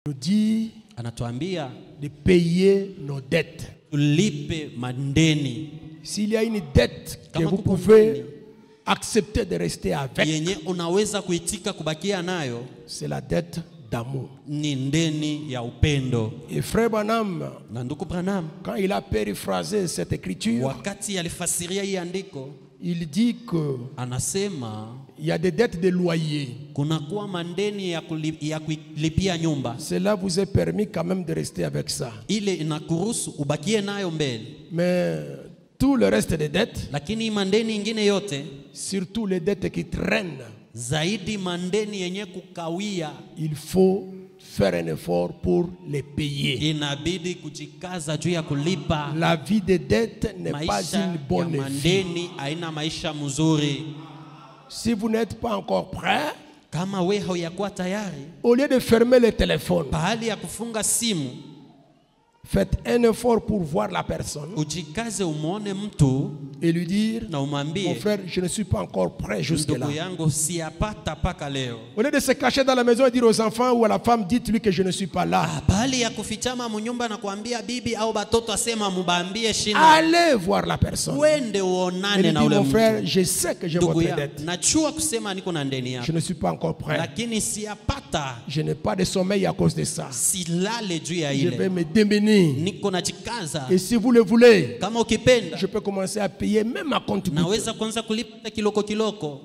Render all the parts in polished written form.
nous dit anatuambia de payer nos dettes. tulipe mandeni. S'il y a une dette que Kama vous kuko pouvez ndani accepter de rester avec, yenye unaweza kuitika kubakia nayo c'est la dette d'amour. ni ndeni ya upendo. Et frère Branham, Na ndugu Branham quand il a périphrasé cette écriture, wakati alifasiria hii andiko il dit que anasema il y a des dettes de loyer. kunakuwa mandeni ya kulipia nyumba. Cela vous est permis quand même de rester avec ça. Ile inakuruhusu ubakie nayo mbele. Mais tout le reste des dettes, Lakini mandeni ingine yote, surtout les dettes qui traînent, zaidi mandeni yenye kukawia, il faut faire un effort pour les payer. inabidi kujikaza juu ya kulipa. La vie des dettes n'est pas Maisha une ya bonne vie. mandeni haina maisha mzuri. Si vous n'êtes pas encore prêt, Kama we hauyakuwa tayari, au lieu de fermer le téléphone, pahali ya kufunga simu, faites un effort pour voir la personne ujikaze umuone mtu et lui dire, na mon umwambie, frère, je ne suis pas encore prêt jusque-là. ndugu yangu siyapata paka leo. Au lieu de se cacher dans la maison et dire aux enfants ou à la femme, dites-lui que je ne suis pas là. Pahali ya kufichama munyumba na kuambia bibi au batoto asema mubambie shina, Allez voir la personne. wende Et uonane lui na dire, ule mon mtu. frère, je sais que j'ai Ndugu votre yangu, dette. nachua kusema niko na ndeni Je yako, ne suis pas encore prêt. lakini siyapata, Je n'ai pas de sommeil à cause de ça. silale juu ya Je vais ile, me démener. niko na jikaza. Et si vous le voulez, Kama ukipenda je peux commencer à payer même à compte-gouttes. naweza kwanza kulipa kiloko kiloko.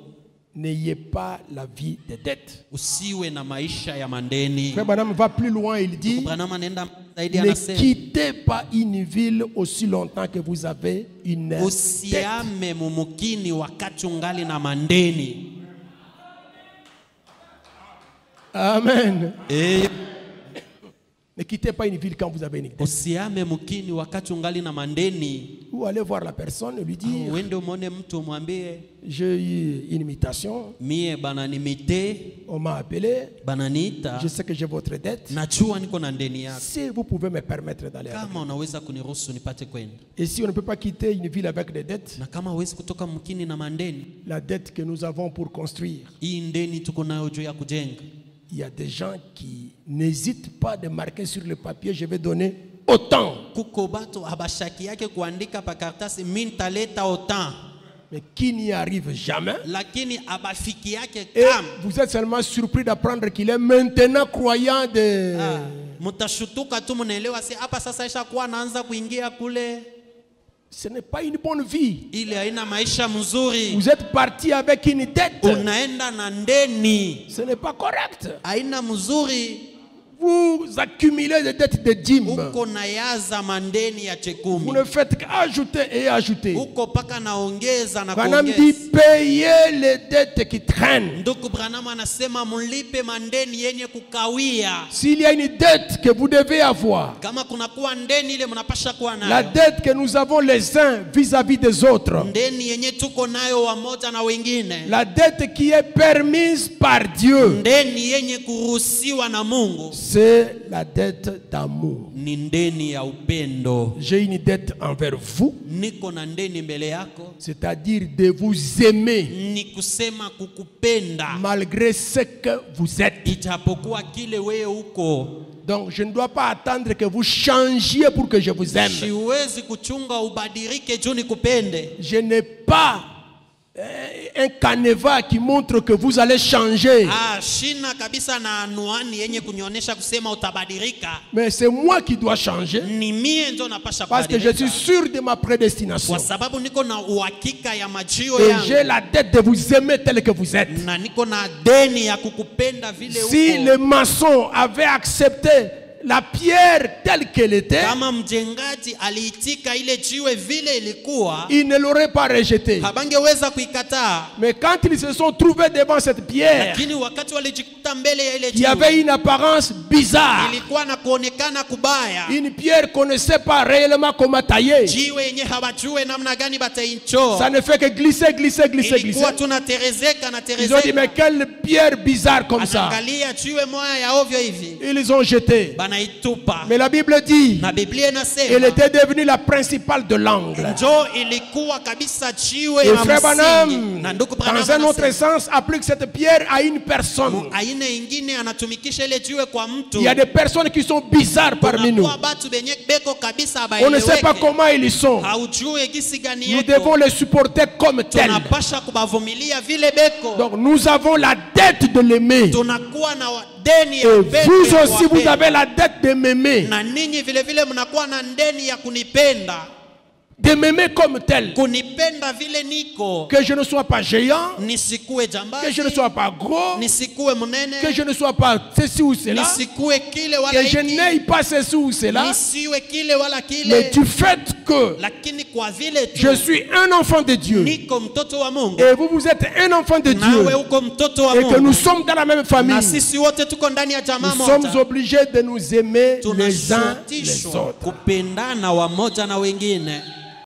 N'ayez pas la vie des dettes. Usiwe na maisha ya mandeni. Frère Branham va plus loin, il dit, Branham anaenda zaidi, ne anasema quittez pas une ville aussi longtemps que vous avez une dette. usiame mumukini wakati ungali na mandeni. Amen. Ne quittez pas une ville quand vous avez une dette. Usiame mukini wakati ungali na mandeni. Vous allez voir la personne et lui dire, Uende umone mtu umwambie, j'ai eu une invitation, mie bananimite, on m'a appelé, bananiita, je sais que j'ai votre dette. najua niko na ndeni yako. Si vous pouvez me permettre d'aller avec. Kama unaweza kuniruhusu nipate kwenda. Et si on ne peut pas quitter une ville avec des dettes, Na kama huwezi kutoka mukini na mandeni, la dette que nous avons pour construire, hii ndeni tuko nayo juu ya kujenga. il y a des gens qui n'hésitent pas de marquer sur le papier, je vais donner autant. Kuko bato habashaki yake kuandika pa karatasi mimi nitaleta autant, Mais qui n'y arrive jamais. lakini abafiki yake Et kama vous êtes seulement surpris d'apprendre qu'il est maintenant croyant de... mtashutuka tu, mnaelewa si hapa sasa ishakuwa naanza kuingia kule. Ce n'est pas une bonne vie. Ile haina maisha mzuri. Vous êtes parti avec une dette. Unaenda na ndeni, Ce n'est pas correct. haina mzuri. Vous accumulez des dettes de dîmes. Uko nayaza mandeni ya Vous chekumi, ne faites qu'ajouter et ajouter. uko paka naongeza na Branham dit, kuongeza. payez les dettes qui traînent. Ndugu Branham anasema mlipe mandeni yenye kukawia. S'il y a une dette que vous devez avoir, Kama kunakuwa ndeni ile mnapasha kuwa la nayo, dette que nous avons les uns vis-à-vis des autres, ndeni yenye tuko nayo wamoja na wengine, la dette qui est permise par Dieu, ndeni yenye kuruhusiwa na Mungu, c'est la dette d'amour. ni ndeni ya upendo. J'ai une dette envers vous, Niko na ndeni mbele yako, c'est-à-dire de vous aimer ni kusema kukupenda malgré ce que vous êtes. ijapokuwa kile wewe uko. Donc je ne dois pas attendre que vous changiez pour que je vous aime. Siwezi kuchunga ubadilike juu nikupende. Je n'ai pas un canevas qui montre que vous allez changer. Shina kabisa na anuani yenye kunionyesha kusema utabadilika. Mais c'est moi qui dois changer. Ni mie ndio napasha Parce que je kubadilika. suis sûr de ma prédestination. Kwa sababu niko na uhakika ya majio Et yangu. j'ai la dette de vous aimer tel que vous êtes. Na niko na deni ya kukupenda vile Si uko. le maçon avait accepté la pierre telle qu'elle était, Kama mjengaji aliitika ile jiwe vile ilikuwa, il ne l'aurait pas rejetée. habangeweza kuikataa. Mais quand ils se sont trouvés devant cette pierre Lakini wakati walijikuta mbele ya ile qui avait jiwe, une apparence bizarre, ilikuwa na kuonekana kubaya. une pierre qu'on ne sait pas réellement comment tailler, Jiwe yenye hawajue namna gani bataichoa. ça ne fait que glisser, glisser, glisser, glisser. Ilikuwa tunaterezeka na Ils ont dit, mais terezeka. quelle pierre bizarre comme ça. Anaangalia jiwe moya ya ovyo hivi. Ils ont jeté. wanaitupa. Mais la Bible dit, Na Biblia elle inasema était devenue la principale de l'angle. njo ilikuwa kabisa jiwe Et ya frère msingi. Branham, Na ndugu Branham dans un autre anasema, sens, applique cette pierre à une personne. aina ingine anatumikisha ile jiwe kwa mtu. Il y a des personnes qui sont bizarres parmi nous. Kunakuwa batu benye beko kabisa On ne sait pas abaeleweke. comment ils sont. Haujue gisi gani Nous yeko. devons les supporter comme tels. Tunapasha kubavumilia vile beko. Donc nous avons la dette de l'aimer. Tunakuwa na deni Et ya upendo vous ya aussi, vous kuwapenda. avez la dette de m'aimer. Na ninyi vile vile mnakuwa na deni ya kunipenda. De m'aimer comme tel. Kunipenda vile niko. Que je ne sois pas géant. Nisikue Que jambazi. je ne sois pas gros. Nisikue munene. Que je ne sois pas ceci ou cela. Nisikue kile wala Que je hiki. n'aie pas ceci ou cela. Nisiwe kile wala kile. Mais du fait que Lakini kwa vile tu je suis un enfant de Dieu. niko mtoto wa Mungu. Et vous êtes un enfant de Dieu. Nawe uko mtoto wa Et que Mungu. nous sommes dans la même famille. Na sisi wote tuko ndani ya jamaa Nous sommes moja. obligés de nous aimer les uns les Tunashurutishwa autres. kupendana wamoja na wengine.